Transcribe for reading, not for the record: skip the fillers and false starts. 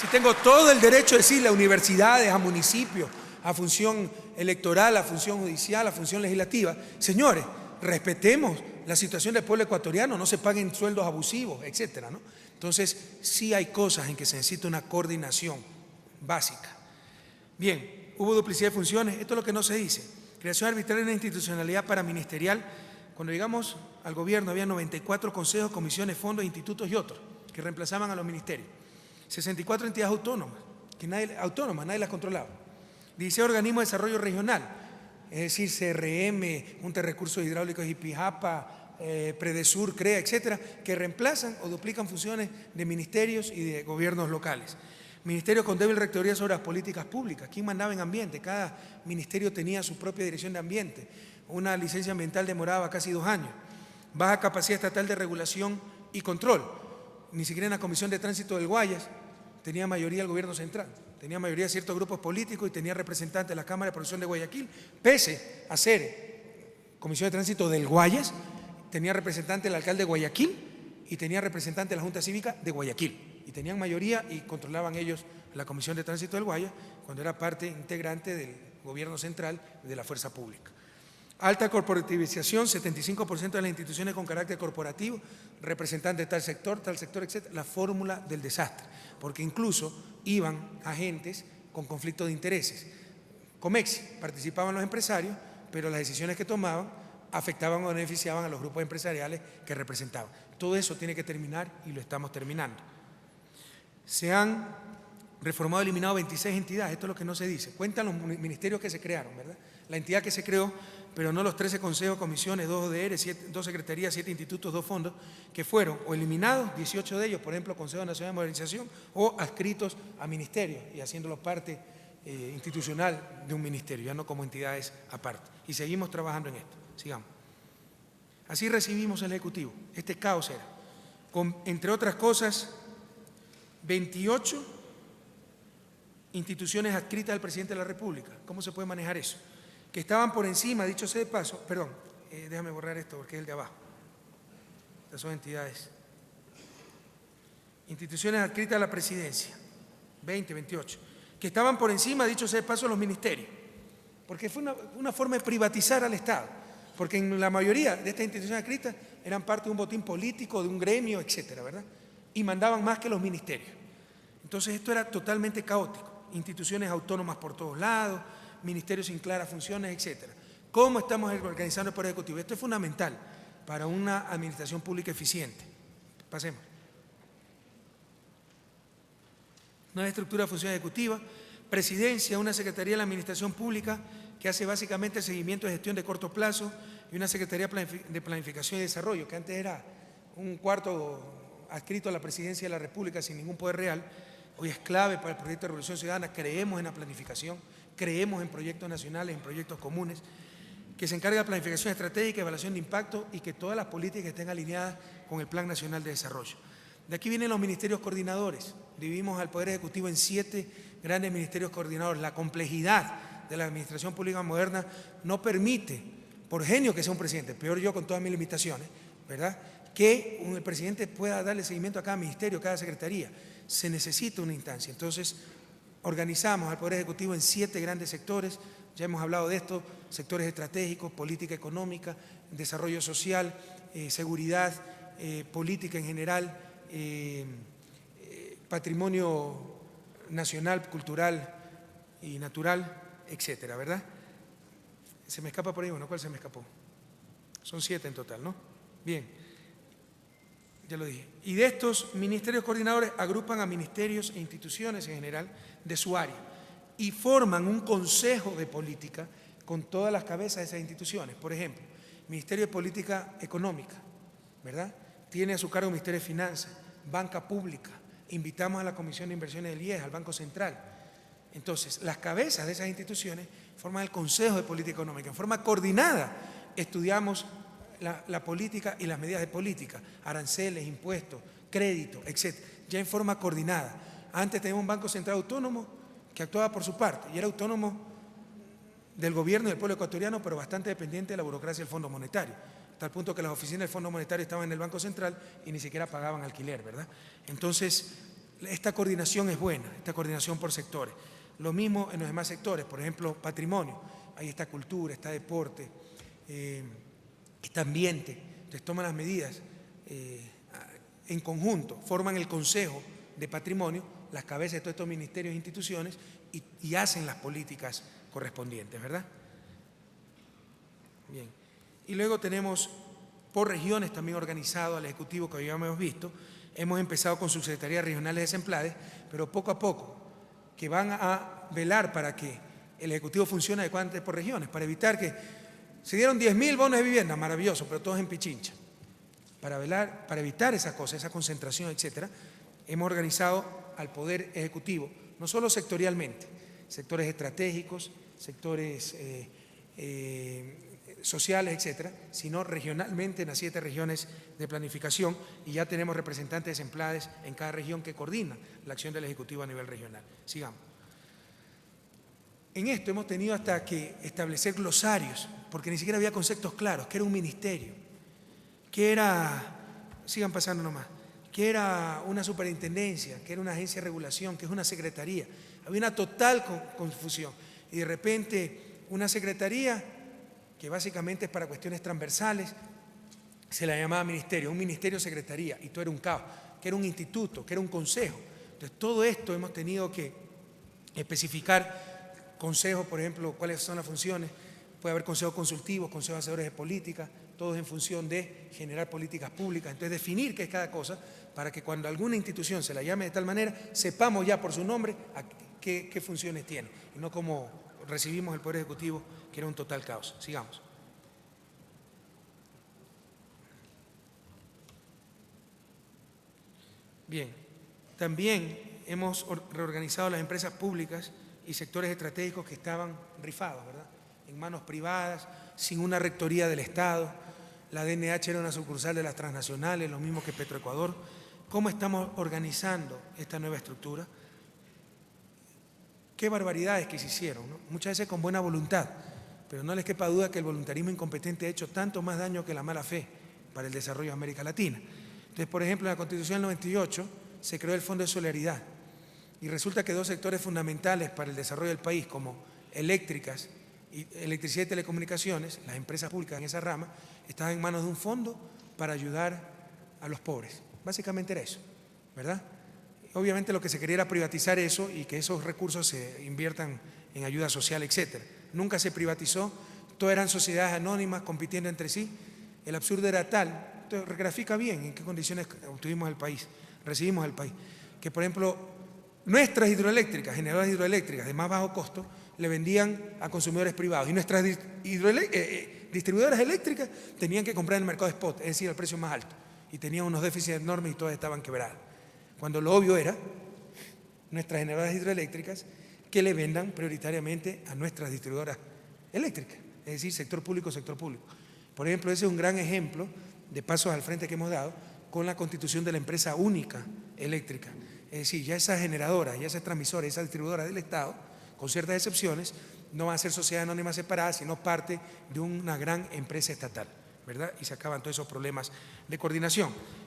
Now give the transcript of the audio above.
Si tengo todo el derecho de decirle a universidades, a municipios, a función electoral, a función judicial, a función legislativa, señores, respetemos la situación del pueblo ecuatoriano, no se paguen sueldos abusivos, etcétera, ¿no? Entonces, sí hay cosas en que se necesita una coordinación básica. Bien, hubo duplicidad de funciones, esto es lo que no se dice. Creación arbitraria de una institucionalidad paraministerial. Cuando llegamos al gobierno había 94 consejos, comisiones, fondos, institutos y otros que reemplazaban a los ministerios. 64 entidades autónomas, nadie las controlaba. 16 organismos de desarrollo regional, es decir, CRM, Junta de Recursos Hidráulicos Ipijapa, Predesur, CREA, etcétera, que reemplazan o duplican funciones de ministerios y de gobiernos locales. Ministerios con débil rectoría sobre las políticas públicas. ¿Quién mandaba en ambiente? Cada ministerio tenía su propia dirección de ambiente. Una licencia ambiental demoraba casi 2 años. Baja capacidad estatal de regulación y control. Ni siquiera en la Comisión de Tránsito del Guayas tenía mayoría el gobierno central. Tenía mayoría ciertos grupos políticos y tenía representantes de la Cámara de Producción de Guayaquil. Pese a ser Comisión de Tránsito del Guayas, tenía representante el alcalde de Guayaquil y tenía representante de la Junta Cívica de Guayaquil. Y tenían mayoría y controlaban ellos la Comisión de Tránsito del Guayas cuando era parte integrante del gobierno central de la fuerza pública. Alta corporativización, 75% de las instituciones con carácter corporativo, representantes de tal sector, etc. La fórmula del desastre, porque incluso iban agentes con conflicto de intereses. Comexi, participaban los empresarios, pero las decisiones que tomaban afectaban o beneficiaban a los grupos empresariales que representaban. Todo eso tiene que terminar y lo estamos terminando. Se han reformado y eliminado 26 entidades, esto es lo que no se dice. Cuentan los ministerios que se crearon, ¿verdad? La entidad que se creó, pero no los 13 consejos, comisiones, 2 ODR, 2 secretarías, 7 institutos, 2 fondos, que fueron o eliminados, 18 de ellos, por ejemplo, Consejo Nacional de Modernización, o adscritos a ministerios y haciéndolo parte institucional de un ministerio, ya no como entidades aparte. Y seguimos trabajando en esto, sigamos. Así recibimos el Ejecutivo, este caos era, con, entre otras cosas, 28 instituciones adscritas al presidente de la República. ¿Cómo se puede manejar eso? Que estaban por encima, dicho sea de paso, perdón, déjame borrar esto porque es el de abajo. Estas son entidades. Instituciones adscritas a la presidencia, 28, que estaban por encima, dicho sea de paso, los ministerios, porque fue una forma de privatizar al Estado, porque en la mayoría de estas instituciones adscritas eran parte de un botín político, de un gremio, etcétera, ¿verdad? Y mandaban más que los ministerios. Entonces esto era totalmente caótico, instituciones autónomas por todos lados, ministerios sin claras funciones, etcétera. ¿Cómo estamos organizando el Poder Ejecutivo? Esto es fundamental para una administración pública eficiente. Pasemos. Nueva estructura de función ejecutiva, presidencia, una secretaría de la administración pública que hace básicamente el seguimiento de gestión de corto plazo y una secretaría de planificación y desarrollo, que antes era un cuarto adscrito a la presidencia de la República sin ningún poder real. Hoy es clave para el proyecto de Revolución Ciudadana. Creemos en la planificación, creemos en proyectos nacionales, en proyectos comunes, que se encarga de planificación estratégica, evaluación de impacto y que todas las políticas estén alineadas con el Plan Nacional de Desarrollo. De aquí vienen los ministerios coordinadores. Dividimos al Poder Ejecutivo en 7 grandes ministerios coordinadores. La complejidad de la administración pública moderna no permite, por genio que sea un presidente, peor yo con todas mis limitaciones, ¿verdad?, que el presidente pueda darle seguimiento a cada ministerio, a cada secretaría. Se necesita una instancia. Entonces, organizamos al Poder Ejecutivo en 7 grandes sectores, ya hemos hablado de esto, sectores estratégicos, política económica, desarrollo social, seguridad, política en general, patrimonio nacional, cultural y natural, etcétera, ¿verdad? Se me escapa por ahí uno, ¿cuál se me escapó? Son 7 en total, ¿no? Bien. Ya lo dije. Y de estos ministerios coordinadores agrupan a ministerios e instituciones en general de su área y forman un consejo de política con todas las cabezas de esas instituciones. Por ejemplo, Ministerio de Política Económica, ¿verdad?, tiene a su cargo el Ministerio de Finanzas, Banca Pública, invitamos a la Comisión de Inversiones del IES, al Banco Central. Entonces, las cabezas de esas instituciones forman el Consejo de Política Económica. En forma coordinada estudiamos la política y las medidas de política, aranceles, impuestos, crédito, etc. Ya en forma coordinada. Antes teníamos un Banco Central autónomo que actuaba por su parte y era autónomo del gobierno y del pueblo ecuatoriano, pero bastante dependiente de la burocracia del Fondo Monetario, hasta el punto que las oficinas del Fondo Monetario estaban en el Banco Central y ni siquiera pagaban alquiler, ¿verdad? Entonces, esta coordinación es buena, esta coordinación por sectores. Lo mismo en los demás sectores, por ejemplo, patrimonio, ahí está cultura, está deporte, está ambiente. Entonces toman las medidas en conjunto, forman el Consejo de Patrimonio, las cabezas de todos estos ministerios e instituciones y hacen las políticas correspondientes, ¿verdad? Bien. Y luego tenemos por regiones también organizado al Ejecutivo, que ya hemos visto. Hemos empezado con subsecretarías regionales de SEMPLADES, pero poco a poco, que van a velar para que el Ejecutivo funcione adecuadamente por regiones, para evitar que se dieron 10.000 bonos de vivienda, maravilloso, pero todos en Pichincha. Para velar, para evitar esas cosas, esa concentración, etcétera, hemos organizado al Poder Ejecutivo, no solo sectorialmente, sectores estratégicos, sectores sociales, etcétera, sino regionalmente en las 7 regiones de planificación, y ya tenemos representantes de SEMPLADES en cada región que coordinan la acción del Ejecutivo a nivel regional. Sigamos. En esto hemos tenido hasta que establecer glosarios, porque ni siquiera había conceptos claros, que era un ministerio, que era, sigan pasando nomás, que era una superintendencia, que era una agencia de regulación, que es una secretaría. Había una total confusión. Y de repente una secretaría, que básicamente es para cuestiones transversales, se la llamaba ministerio, un ministerio secretaría, y todo era un caos, que era un instituto, que era un consejo. Entonces todo esto hemos tenido que especificar consejos, por ejemplo, cuáles son las funciones. Puede haber consejos consultivos, consejos asesores de política, todos en función de generar políticas públicas. Entonces definir qué es cada cosa, para que cuando alguna institución se la llame de tal manera, sepamos ya por su nombre qué funciones tiene, y no como recibimos el Poder Ejecutivo, que era un total caos. Sigamos. Bien, también hemos reorganizado las empresas públicas y sectores estratégicos que estaban rifados, ¿verdad?, en manos privadas, sin una rectoría del Estado. La DNH era una sucursal de las transnacionales, lo mismo que Petroecuador. ¿Cómo estamos organizando esta nueva estructura? Qué barbaridades que se hicieron, ¿no? Muchas veces con buena voluntad, pero no les quepa duda que el voluntarismo incompetente ha hecho tanto más daño que la mala fe para el desarrollo de América Latina. Entonces, por ejemplo, en la Constitución del 98 se creó el Fondo de Solidaridad, y resulta que 2 sectores fundamentales para el desarrollo del país, como eléctricidad y telecomunicaciones, las empresas públicas en esa rama, estaban en manos de un fondo para ayudar a los pobres. Básicamente era eso, ¿verdad? Obviamente lo que se quería era privatizar eso y que esos recursos se inviertan en ayuda social, etcétera. Nunca se privatizó, todas eran sociedades anónimas compitiendo entre sí. El absurdo era tal, entonces grafica bien en qué condiciones obtuvimos el país, recibimos el país, que por ejemplo nuestras hidroeléctricas, generadoras hidroeléctricas de más bajo costo, le vendían a consumidores privados, y nuestras distribuidoras eléctricas tenían que comprar en el mercado spot, es decir, al precio más alto, y tenían unos déficits enormes y todas estaban quebradas. Cuando lo obvio era nuestras generadoras hidroeléctricas que le vendan prioritariamente a nuestras distribuidoras eléctricas, es decir, sector público, sector público. Por ejemplo, ese es un gran ejemplo de pasos al frente que hemos dado con la constitución de la empresa única eléctrica. Es decir, ya esas generadoras, ya esas transmisoras, esas distribuidoras del Estado, con ciertas excepciones, no van a ser sociedades anónimas separadas, sino parte de una gran empresa estatal, ¿verdad? Y se acaban todos esos problemas de coordinación.